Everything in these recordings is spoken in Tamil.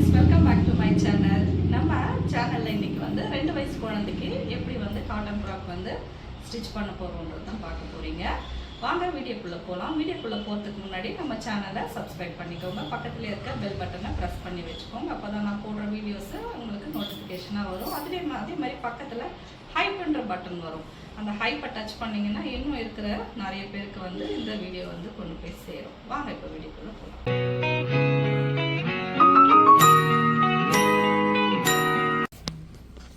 Friends, welcome back to my channel. நம்ம சேனலில் இன்றைக்கி வந்து 2 வயசு குழந்தைக்கு எப்படி வந்து காட்டன் ஃப்ராக் வந்து ஸ்டிச் பண்ண போகிறோன்றது தான் பார்க்க போகிறீங்க. வாங்க வீடியோக்குள்ளே போகலாம். வீடியோக்குள்ளே போகிறதுக்கு முன்னாடி நம்ம சேனலை சப்ஸ்கிரைப் பண்ணிக்கோங்க. பக்கத்தில் இருக்க பெல் பட்டனை ப்ரெஸ் பண்ணி வச்சுக்கோங்க. அப்போ தான் நான் போடுற வீடியோஸு உங்களுக்கு நோட்டிஃபிகேஷனாக வரும். அதே மாதிரி பக்கத்தில் ஹை பண்ணுற பட்டன் வரும். அந்த ஹைப்பை டச் பண்ணிங்கன்னா இன்னும் இருக்கிற நிறைய பேருக்கு வந்து இந்த வீடியோ வந்து கொண்டு போய் சேரும். வாங்க இப்போ வீடியோக்குள்ளே போகலாம்.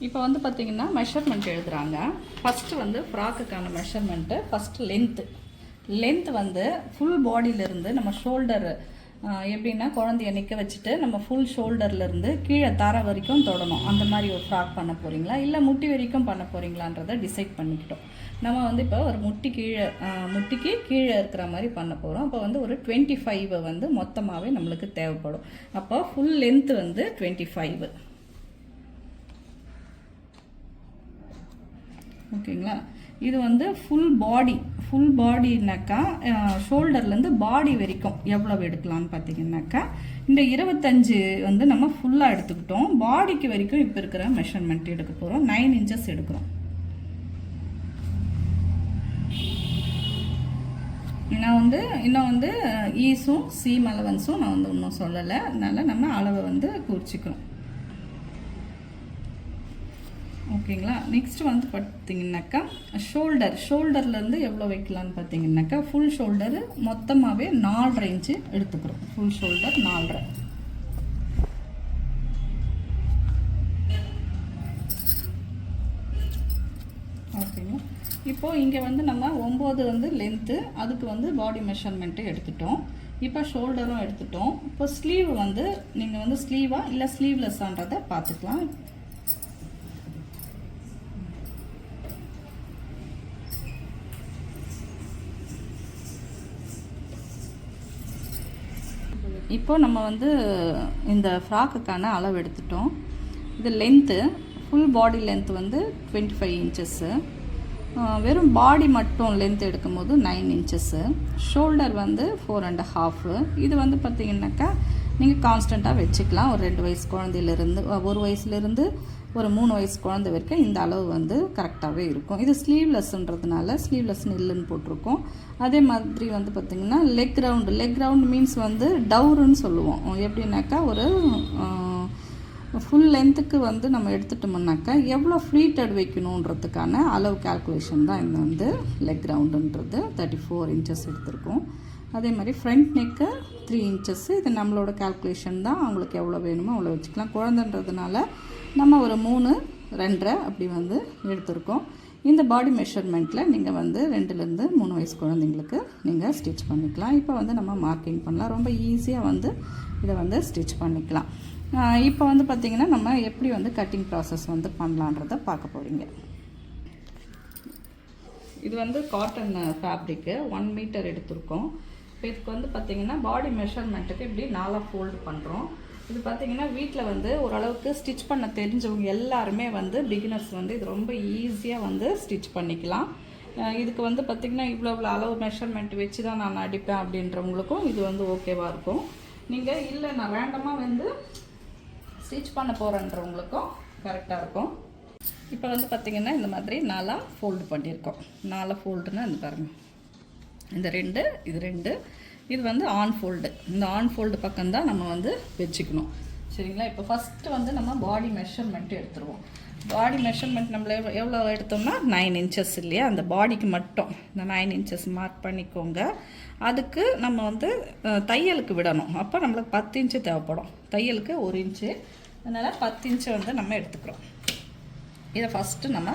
இப்போ வந்து பார்த்திங்கன்னா மெஷர்மெண்ட் எழுதுகிறாங்க. ஃபஸ்ட்டு வந்து ஃப்ராக்குக்கான மெஷர்மெண்ட்டு. ஃபஸ்ட்டு லென்த்து வந்து ஃபுல் பாடியிலேருந்து நம்ம ஷோல்டரு எப்படின்னா குழந்தைய நிற்க வச்சுட்டு நம்ம ஃபுல் ஷோல்டர்லேருந்து கீழே தர வரைக்கும் தொடணும். அந்த மாதிரி ஒரு ஃப்ராக் பண்ண போகிறீங்களா இல்லை முட்டி வரைக்கும் பண்ண போகிறீங்களான்றதை டிசைட் பண்ணிக்கிட்டோம். நம்ம வந்து இப்போ ஒரு முட்டிக்கு கீழே இருக்கிற மாதிரி பண்ண போகிறோம். அப்போ வந்து ஒரு 25 வந்து மொத்தமாகவே நம்மளுக்கு தேவைப்படும். அப்போ ஃபுல் லென்த்து வந்து 25. ஓகேங்களா? இது வந்து ஃபுல் பாடினாக்கா ஷோல்டர்லேருந்து பாடி வரைக்கும் எவ்வளோ எடுக்கலான்னு பார்த்தீங்கன்னாக்கா இந்த 25 வந்து நம்ம ஃபுல்லாக எடுத்துக்கிட்டோம். பாடிக்கு வரைக்கும் இப்போ இருக்கிற மெஷர்மெண்ட் எடுக்க போகிறோம். 9 இன்ச்சஸ் எடுக்கிறோம். நான் வந்து இன்னும் வந்து ஈஸும் சீம் அலவன்ஸும் நான் வந்து இன்னும் சொல்லலை. அதனால் நம்ம அளவை வந்து குறிச்சிக்கிறோம். ஓகேங்களா? நெக்ஸ்ட் வந்து பார்த்தீங்கன்னாக்கா ஷோல்டர்லேருந்து எவ்வளோ வைக்கலான்னு பார்த்தீங்கன்னாக்கா ஃபுல் ஷோல்டரு மொத்தமாகவே 4.5 இன்ச்சு எடுத்துக்கிறோம். Full shoulder 4.5. ஓகேங்களா? இப்போது இங்கே வந்து நம்ம 9 வந்து லென்த்து, அதுக்கு வந்து பாடி மெஷர்மெண்ட்டு எடுத்துட்டோம். இப்போ ஷோல்டரும் எடுத்துட்டோம். இப்போ ஸ்லீவ் வந்து நீங்கள் வந்து ஸ்லீவாக இல்லை ஸ்லீவ்லெஸ்ஸான்றதை பார்த்துக்கலாம். இப்போ நம்ம வந்து இந்த ஃப்ராக்குக்கான அளவு எடுத்துட்டோம். இது லென்த்து, ஃபுல் பாடி லென்த் வந்து 25 இன்ச்சஸ்ஸு. வெறும் பாடி மட்டும் லென்த் எடுக்கும்போது 9 இன்ச்சஸ்ஸு. ஷோல்டர் வந்து 4.5. இது வந்து பார்த்திங்கனாக்கா நீங்கள் கான்ஸ்டண்ட்டாக வச்சுக்கலாம். ஒரு 2 வயசு குழந்தையிலேருந்து 1 வயசுலேருந்து ஒரு 3 வயசு குழந்தை வரைக்கும் இந்த அளவு வந்து கரெக்டாகவே இருக்கும். இது ஸ்லீவ்லெஸ்ன்றதுனால ஸ்லீவ்லெஸ் நில்லுன்னு போட்டிருக்கோம். அதே மாதிரி வந்து பார்த்திங்கன்னா லெக் ரவுண்டு மீன்ஸ் வந்து டவுருன்னு சொல்லுவோம். எப்படின்னாக்கா ஒரு ஃபுல் லென்த்துக்கு வந்து நம்ம எடுத்துட்டோம்னாக்கா எவ்வளோ ஃப்ளீட்டட் வைக்கணுன்றதுக்கான அளவு கால்குலேஷன் தான் இந்த வந்து லெக் ரவுண்டுன்றது. 34 இன்ச்சஸ் எடுத்திருக்கோம். அதே மாதிரி ஃப்ரண்ட் நெக்கு 3 இன்ச்சஸ்ஸு. இது நம்மளோட கால்குலேஷன் தான். அவங்களுக்கு எவ்வளோ வேணுமோ அவ்வளோ வச்சுக்கலாம். குழந்தைன்றதுனால நம்ம ஒரு 3, 2.5 அப்படி வந்து எடுத்திருக்கோம். இந்த பாடி மெஷர்மெண்ட்டில் நீங்கள் வந்து 2லேருந்து 3 வயசு குழந்தைங்களுக்கு நீங்கள் ஸ்டிச் பண்ணிக்கலாம். இப்போ வந்து நம்ம மார்க்கிங் பண்ணலாம். ரொம்ப ஈஸியாக வந்து இதை வந்து ஸ்டிச் பண்ணிக்கலாம். இப்போ வந்து பார்த்திங்கன்னா நம்ம எப்படி வந்து கட்டிங் ப்ராசஸ் வந்து பண்ணலான்றதை பார்க்க போகிறீங்க. இது வந்து காட்டன் ஃபேப்ரிக்கு 1 மீட்டர் எடுத்திருக்கோம். இப்போ இதுக்கு வந்து பார்த்திங்கன்னா பாடி மெஷர்மெண்ட்டுக்கு இப்படி 4 ஃபோல்டு பண்ணுறோம். இது பார்த்திங்கன்னா வீட்டில் வந்து ஓரளவுக்கு ஸ்டிச் பண்ண தெரிஞ்சவங்க எல்லாருமே வந்து பிகினர்ஸ் வந்து இது ரொம்ப ஈஸியாக வந்து ஸ்டிச் பண்ணிக்கலாம். இதுக்கு வந்து பார்த்திங்கன்னா இவ்வளோ அளவு மெஷர்மெண்ட் வச்சு தான் நான் அடிப்பேன் அப்படின்றவங்களுக்கும் இது வந்து ஓகேவாக இருக்கும். நீங்கள் இல்லை நான் ரேண்டமாக வந்து ஸ்டிச் பண்ண போகிறேன்றவங்களுக்கும் கரெக்டாக இருக்கும். இப்போ வந்து பார்த்திங்கன்னா இந்த மாதிரி 4 ஃபோல்டு பண்ணியிருக்கோம். 4 ஃபோல்டுன்னா இந்த பாருங்கள், இந்த 2, இது 2, இது வந்து ஆன் ஃபோல்டு. இந்த ஆன் ஃபோல்டு பக்கம்தான் நம்ம வந்து வச்சுக்கணும். சரிங்களா? இப்போ ஃபஸ்ட்டு வந்து நம்ம பாடி மெஷர்மெண்ட்டு எடுத்துருவோம். பாடி மெஷர்மெண்ட் நம்மள எவ்வளோ எடுத்தோம்னா 9 இன்ச்சஸ் இல்லையா? அந்த பாடிக்கு மட்டும் இந்த 9 இன்ச்சஸ் மார்க் பண்ணிக்கோங்க. அதுக்கு நம்ம வந்து தையலுக்கு விடணும். அப்போ நம்மளுக்கு 10 இன்ச்சு தேவைப்படும். தையலுக்கு 1 இன்ச்சு. அதனால் 10 இன்ச்சு வந்து நம்ம எடுத்துக்கிறோம். இதை ஃபஸ்ட்டு நம்ம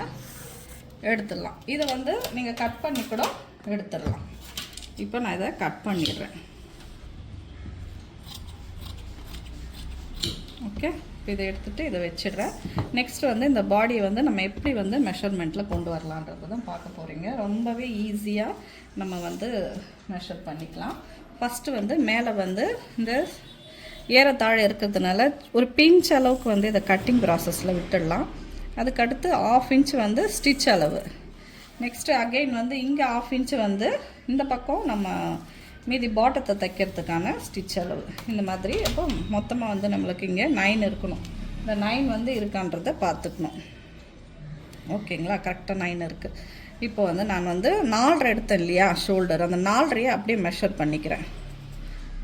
எடுத்துடலாம். இதை வந்து நீங்கள் கட் பண்ணி கூட எடுத்துடலாம். இப்போ நான் இதை கட் பண்ணிடுறேன். ஓகே, இப்போ இதை எடுத்துகிட்டு இதை வச்சிடுறேன். நெக்ஸ்ட் வந்து இந்த பாடியை வந்து நம்ம எப்படி வந்து மெஷர்மெண்ட்டில் கொண்டு வரலான்றது தான் பார்க்க போகிறீங்க. ரொம்பவே ஈஸியாக நம்ம வந்து மெஷர் பண்ணிக்கலாம். ஃபஸ்ட்டு வந்து மேலே வந்து இந்த ஏறத்தாழ இருக்கிறதுனால ஒரு பிஞ்ச் அளவுக்கு வந்து இதை கட்டிங் ப்ராசஸில் விட்டுடலாம். அதுக்கடுத்து 1/2 இன்ச் வந்து ஸ்டிச் அளவு. நெக்ஸ்ட்டு அகெயின் வந்து இங்கே 1/2 இன்ச்சு வந்து இந்த பக்கம் நம்ம மீதி பாட்டத்தை தைக்கிறதுக்கான ஸ்டிச் அளவு இந்த மாதிரி. அப்போ மொத்தமாக வந்து நம்மளுக்கு இங்கே 9 இருக்கணும். இந்த 9 வந்து இருக்கான்றதை பார்த்துக்கணும். ஓகேங்களா, கரெக்டாக 9 இருக்குது. இப்போ வந்து நான் வந்து 4.5 எடுத்தேன் இல்லையா ஷோல்டர், அந்த 4.5 அப்படியே மெஷர் பண்ணிக்கிறேன்.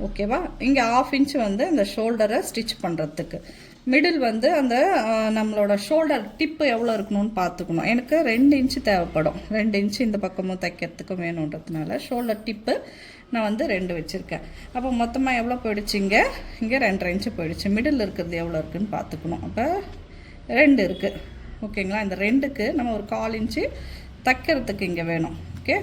ஓகேவா, இங்கே 1/2 இன்ச்சு வந்து இந்த ஷோல்டரை ஸ்டிச் பண்ணுறதுக்கு. மிடில் வந்து அந்த நம்மளோட ஷோல்டர் டிப்பு எவ்வளோ இருக்கணும்னு பார்த்துக்கணும். எனக்கு 2 இன்ச்சு தேவைப்படும். 2 இன்ச்சு இந்த பக்கமும் தைக்கிறதுக்கும் வேணுன்றதுனால ஷோல்டர் டிப்பு நான் வந்து 2 வச்சுருக்கேன். அப்போ மொத்தமாக எவ்வளோ போயிடுச்சு, இங்கே 2.5 இன்ச்சு போயிடுச்சு. மிடில் இருக்கிறது எவ்வளோ இருக்குதுன்னு பார்த்துக்கணும். அப்போ 2 இருக்குது. ஓகேங்களா, இந்த 2க்கு நம்ம ஒரு 1/4 இன்ச்சு தைக்கிறதுக்கு இங்கே வேணும். ஓகே,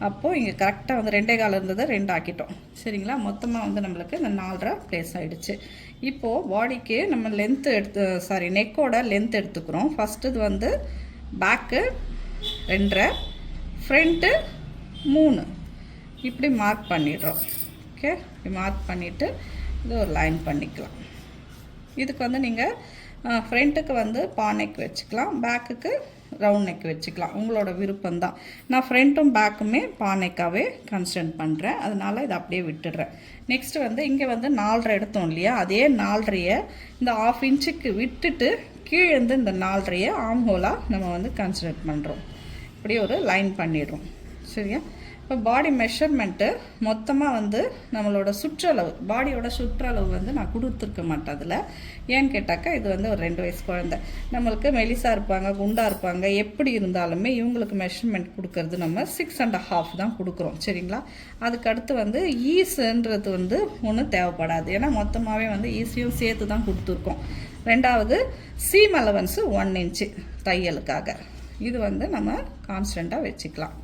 அப்போது இங்கே கரெக்டாக வந்து 2.25 இருந்ததை 2 ஆக்கிட்டோம். சரிங்களா, மொத்தமாக வந்து நம்மளுக்கு இந்த 4.5 ப்ளேஸ் ஆகிடுச்சு. இப்போது பாடிக்கு நம்ம லென்த்து நெக்கோட லென்த் எடுத்துக்கிறோம். ஃபஸ்ட்டு இது வந்து பேக்கு 2.5, ஃப்ரண்ட்டு 3 இப்படி மார்க் பண்ணிடுறோம். ஓகே, இப்படி மார்க் பண்ணிவிட்டு இது ஒரு லைன் பண்ணிக்கலாம். இதுக்கு வந்து நீங்கள் ஃப்ரண்ட்டுக்கு வந்து பா நெக் வச்சுக்கலாம், பேக்குக்கு ரவுண்ட் நெக் வச்சுக்கலாம், உங்களோட விருப்பம்தான். நான் ஃப்ரண்ட்டும் பேக்குமே பா நெக்காகவே கன்சிடர் பண்ணுறேன், அதனால் இதை அப்படியே விட்டுடுறேன். நெக்ஸ்ட்டு வந்து இங்கே வந்து 4.5 எடுத்தோம் இல்லையா, அதே 4.5 இந்த 1/2 இன்ச்சுக்கு விட்டுட்டு கீழே இருந்து இந்த 4.5 ஆம் ஹோலாக நம்ம வந்து கன்சிடர் பண்ணுறோம். இப்படி ஒரு லைன் பண்ணிடுறோம். சரியா, இப்போ பாடி மெஷர்மெண்ட்டு மொத்தமாக வந்து நம்மளோட சுற்றளவு, பாடியோட சுற்றளவு வந்து நான் கொடுத்துருக்க மாட்டேன் அதில். ஏன்னு கேட்டாக்கா இது வந்து ஒரு 2 வயசு குழந்தை, நம்மளுக்கு மெலிசாக இருப்பாங்க, குண்டாக இருப்பாங்க, எப்படி இருந்தாலுமே இவங்களுக்கு மெஷர்மெண்ட் கொடுக்கறது நம்ம 6.5 தான் கொடுக்குறோம். சரிங்களா, அதுக்கடுத்து வந்து ஈஸுன்றது வந்து ஒன்றும் தேவைப்படாது, ஏன்னா மொத்தமாகவே வந்து ஈஸியும் சேர்த்து தான் கொடுத்துருக்கோம். ரெண்டாவது சீம் அலவன்ஸு 1 இன்ச்சு தையலுக்காக, இது வந்து நம்ம கான்ஸ்டண்ட்டாக வச்சுக்கலாம்.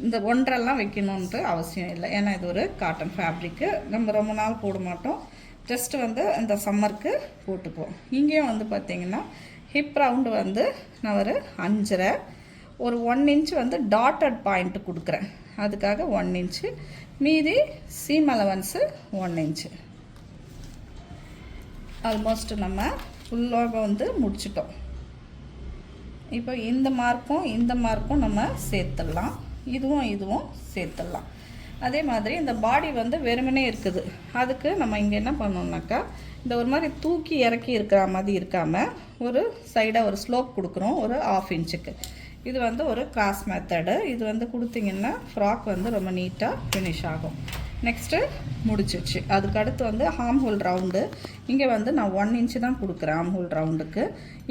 இந்த 1.5 வைக்கணுன்ட்டு அவசியம் இல்லை, ஏன்னா இது ஒரு காட்டன் ஃபேப்ரிக்கு, நம்ம ரொம்ப நாள் போட மாட்டோம், ஜஸ்ட்டு வந்து இந்த சம்மருக்கு போட்டுக்குவோம். இங்கேயும் வந்து பார்த்திங்கன்னா ஹிப் ரவுண்டு வந்து நான் ஒரு 5.5, ஒரு 1 இன்ச்சு வந்து டாட்டட் பாயிண்ட்டு கொடுக்குறேன், அதுக்காக 1 இன்ச்சு, மீதி சீம் அலவன்ஸு 1 இன்ச்சு. ஆல்மோஸ்ட் நம்ம ஃபுல்லாக வந்து முடிச்சிட்டோம். இப்போ இந்த மார்க்கும் நம்ம சேர்த்துடலாம், இதுவும் சேர்த்துடலாம். அதே மாதிரி இந்த பாடி வந்து வெறுமனே இருக்குது, அதுக்கு நம்ம இங்கே என்ன பண்ணோம்னாக்கா இந்த ஒரு மாதிரி தூக்கி இறக்கி இருக்கிற மாதிரி இருக்காமல் ஒரு சைடாக ஒரு ஸ்லோப் கொடுக்குறோம், ஒரு 1/2 இன்ச்சுக்கு. இது வந்து ஒரு கிராஸ் மெத்தடு, இது வந்து கொடுத்திங்கன்னா ஃப்ராக் வந்து ரொம்ப நீட்டாக ஃபினிஷ் ஆகும். நெக்ஸ்ட்டு முடிச்சிடுச்சு. அதுக்கடுத்து வந்து ஆம் ஹோல் ரவுண்டு, இங்கே வந்து நான் 1 இன்ச்சு தான் கொடுக்குறேன் ஆம் ஹோல் ரவுண்டுக்கு.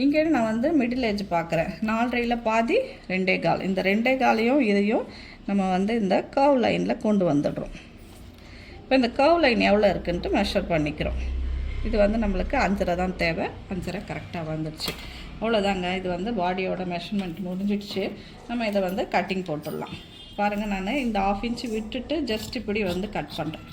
இங்கே நான் வந்து மிடில் ஏஜ் பார்க்குறேன், 4.5 பாதி 2.25, இந்த 2.25 இதையும் நம்ம வந்து இந்த கர்வ் லைனில் கொண்டு வந்துடுறோம். இப்போ இந்த கர்வ் லைன் எவ்வளோ இருக்குன்ட்டு மெஷர் பண்ணிக்கிறோம். இது வந்து நம்மளுக்கு 5.5 தான் தேவை, 5.5 கரெக்டாக வந்துடுச்சு. அவ்வளோதாங்க, இது வந்து பாடியோட மெஷர்மெண்ட் முடிஞ்சிடுச்சு. நம்ம இதை வந்து கட்டிங் போட்டுடலாம். பாருங்கள், நான் இந்த 1/2 இன்ச்சு விட்டுட்டு ஜஸ்ட் இப்படி வந்து கட் பண்ணுறேன்.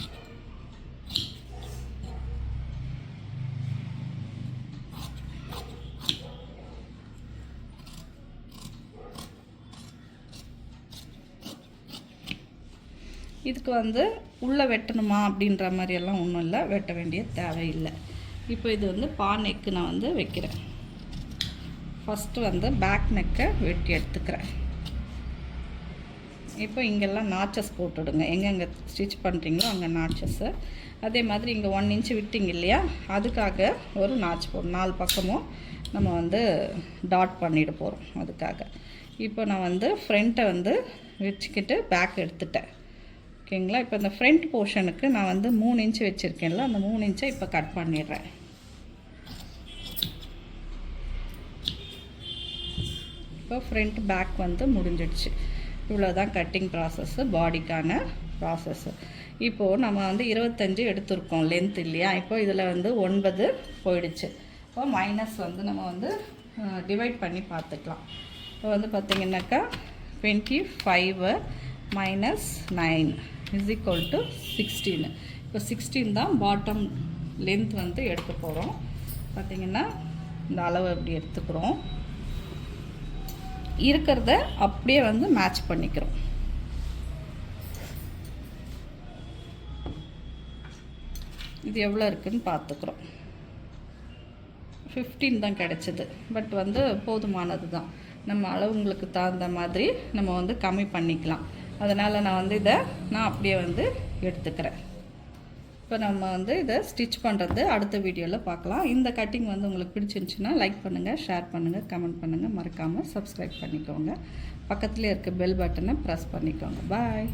இதுக்கு வந்து உள்ளே வெட்டணுமா அப்படின்ற மாதிரியெல்லாம் ஒன்றும் இல்லை, வெட்ட வேண்டிய தேவையில்லை. இப்போ இது வந்து பா நெக்கு நான் வந்து வைக்கிறேன். ஃபஸ்ட்டு வந்து பேக் நெக்கை வெட்டி எடுத்துக்கிறேன். இப்போ இங்கெல்லாம் நாச்சஸ் போட்டுடுங்க, எங்கெங்கே ஸ்டிச் பண்ணுறீங்களோ அங்கே நாச்சஸ்ஸு. அதே மாதிரி இங்கே 1 இன்ச்சு விட்டிங்க இல்லையா, அதுக்காக ஒரு நாச் போடும், 4 பக்கமும் நம்ம வந்து டாட் பண்ணிட போகிறோம் அதுக்காக. இப்போ நான் வந்து ஃப்ரண்ட்டை வந்து வச்சுக்கிட்டு பேக் எடுத்துட்டேன். ஓகேங்களா, இப்போ இந்த ஃப்ரண்ட் போர்ஷனுக்கு நான் வந்து 3 இன்ச்சு வச்சுருக்கேன்ல, அந்த 3 இன்ச்சை இப்போ கட் பண்ணிடுறேன். இப்போ ஃப்ரண்ட் பேக் வந்து முடிஞ்சிடுச்சு. இவ்வளோ தான் கட்டிங் ப்ராசஸ்ஸு, பாடிக்கான ப்ராசஸ்ஸு. இப்போது நம்ம வந்து 25 எடுத்துருக்கோம் லென்த் இல்லையா, இப்போ இதில் வந்து 9 போயிடுச்சு. இப்போ மைனஸ் வந்து நம்ம வந்து டிவைட் பண்ணி பார்த்துக்கலாம். இப்போ வந்து பார்த்திங்கனாக்கா 25 minus 9 is equal to 16. இப்போ 16 தான் பாட்டம் லென்த் வந்து எடுக்க போகிறோம். பார்த்திங்கன்னா இந்த அளவு எப்படி எடுத்துக்கிறோம், இருக்கிறத அப்படியே வந்து மேட்ச் பண்ணிக்கிறோம். இது எவ்வளோ இருக்குதுன்னு பார்த்துக்கிறோம். 15 தான் கிடச்சிது, பட் வந்து போதுமானது தான். நம்ம அளவுங்களுக்கு தகுந்த மாதிரி நம்ம வந்து கம்மி பண்ணிக்கலாம். அதனால் நான் வந்து இதை அப்படியே வந்து எடுத்துக்கிறேன். இப்போ நம்ம வந்து இதை ஸ்டிச் பண்ணுறது அடுத்த வீடியோவில் பார்க்கலாம். இந்த கட்டிங் வந்து உங்களுக்கு பிடிச்சிருந்துச்சுன்னா லைக் பண்ணுங்கள், ஷேர் பண்ணுங்கள், கமெண்ட் பண்ணுங்கள். மறக்காமல் சப்ஸ்கிரைப் பண்ணிக்கோங்க. பக்கத்துலேயே இருக்க பெல் பட்டனை ப்ரெஸ் பண்ணிக்கோங்க. பாய்.